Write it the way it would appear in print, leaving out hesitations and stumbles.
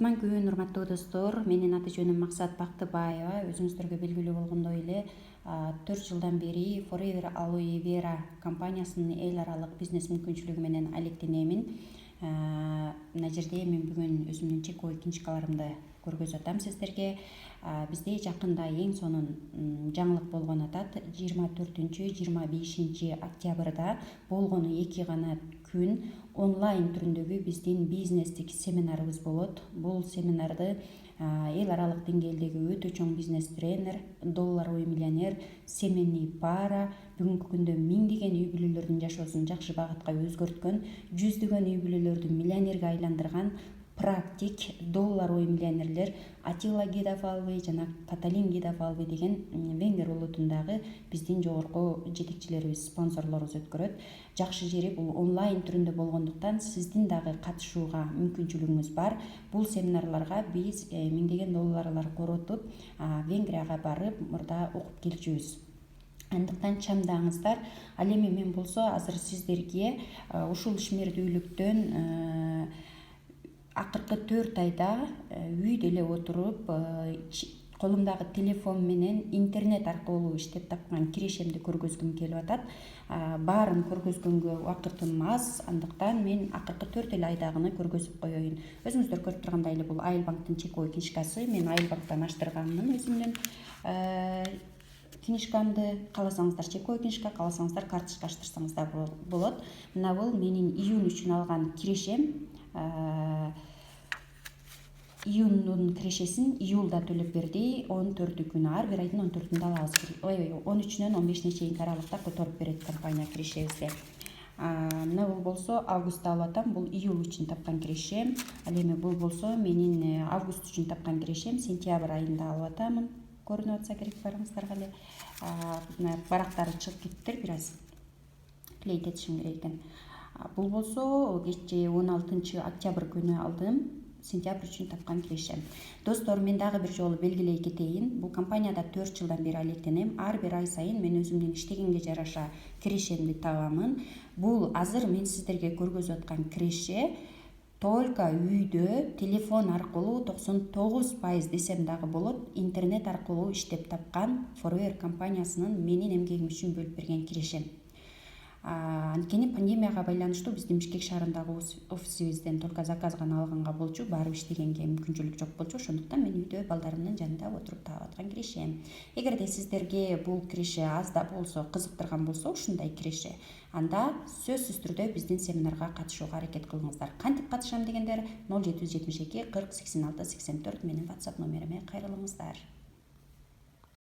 Кутман күн, урматтуу достор. Менин аты жөнүм Максат Бактыбаева. Өзүңүздөргө белгилүү болгондой эле 4 жылдан бери Forever Aloe Vera компаниясынын эл аралык бизнес мүмкүнчүлүгү менен алектенемин. Мына жерде мен бүгүн өзүмдүн чекой книжкаларымды көргөзүп атам сиздерге. Бизде жакында эң сонун жаңылык болгон атат. 24-25 октябрда болгону 2 гана күн онлайн түрүндөгү биздин бизнестик семинарыбыз болот. Бул семинарды эл аралык деңгээлдеги өтө чоң бизнес тренер, долларовый миллионер, семейный пара, бүгүнкү күндө миңдеген үй бүлөлөрдүн жашоосун жакшы багытка өзгөрткөн, жүздөгөн үй бүлөлөрдү миллионерге айландырган практик долларовый миллионерлер Атила Гидафалви жана Каталин Гидафалви деген венгер улутундагы биздин жогорку жетекчилерибиз, спонсорлорубуз өткөрөт. Жакшы жери бул онлайн түрүндө болгондуктан сиздин дагы катышууга мүмкүнчүлүгүңүз бар. Бул семинарларга биз миңдеген долларлар коротуп Венгрияга барып мурда окуп келчүбүз. Андыктан чамдаңыздар. Ал эми мен болсо азыр сиздерге ушул ишмердүүлүктөн акыркы 4 айда үйдө эле отуруп колумдагы телефон менен интернет аркылуу иштеп тапкан кирешемди көргөзгүм келип атат. Баарын көргөзгөнгө убакытым аз, андыктан мен акыркы 4 айдагыны көргөзүп коеюн. Өзүңүздөр көрүп тургандай эле бул Айылбанктын чекой книжкасы. Мен Айылбанктан аштырганмын өзүмдүн книжкамды. Кааласаңыздар чекой книжка, кааласаңыздар карточка аштырсаңыздар болот. Мына бул менин июнь үчүн алган кирешем. Июндун кирешесин июлда төлөп берди. 14 күнү, ар бир айдын 14-үндө алабыз. 13-нөн 15-не чейинки аралыкта которуп берет компания кирешебизди. Мына бул болсо августта алып атам. Бул июль үчүн тапкан кирешем. Ал эми бул болсо менин август үчүн тапкан кирешем. Сентябрь айында алып атамын. Көрүнүп атса керек барыңыздарга эле. Мына барактары чыгып кетиптир бир аз. Клейт этишим керек экен. Бул болсо кечээ 16 октябрь күнү алдым. Сентябрь үчүн тапкан кирешем. Достор, мен дагы бир жолу белгилей кетейин. Бул компанияда 4 жылдан бери алектенем. Ар бир ай сайын мен өзүмдүн иштегенге жараша кирешемди табамын. Бул азыр мен сиздерге көргөзүп аткан киреше только үйдө телефон аркылуу 99% десем дагы болот, интернет аркылуу иштеп тапкан Forever компаниясынын менин эмгегим үчүн бөлүп берген кирешем. Анткени пандемияга байланыштуу биздин Бишкек шаарындагы офисибизден только заказ гана алганга болчу, барып иштегенге мүмкүнчүлүк жок болчу. Ошондуктан мен үйдө балдарымдын жанында отуруп таап аткан кирешем. Эгерде сиздерге бул киреше аз да болсо кызыктырган болсо, ушундай киреше, анда сөзсүз түрдө биздин семинарга катышууга аракет кылыңыздар. Кантип катышам дегендер 0772 40 86 84 менин WhatsApp номериме кайрылыңыздар.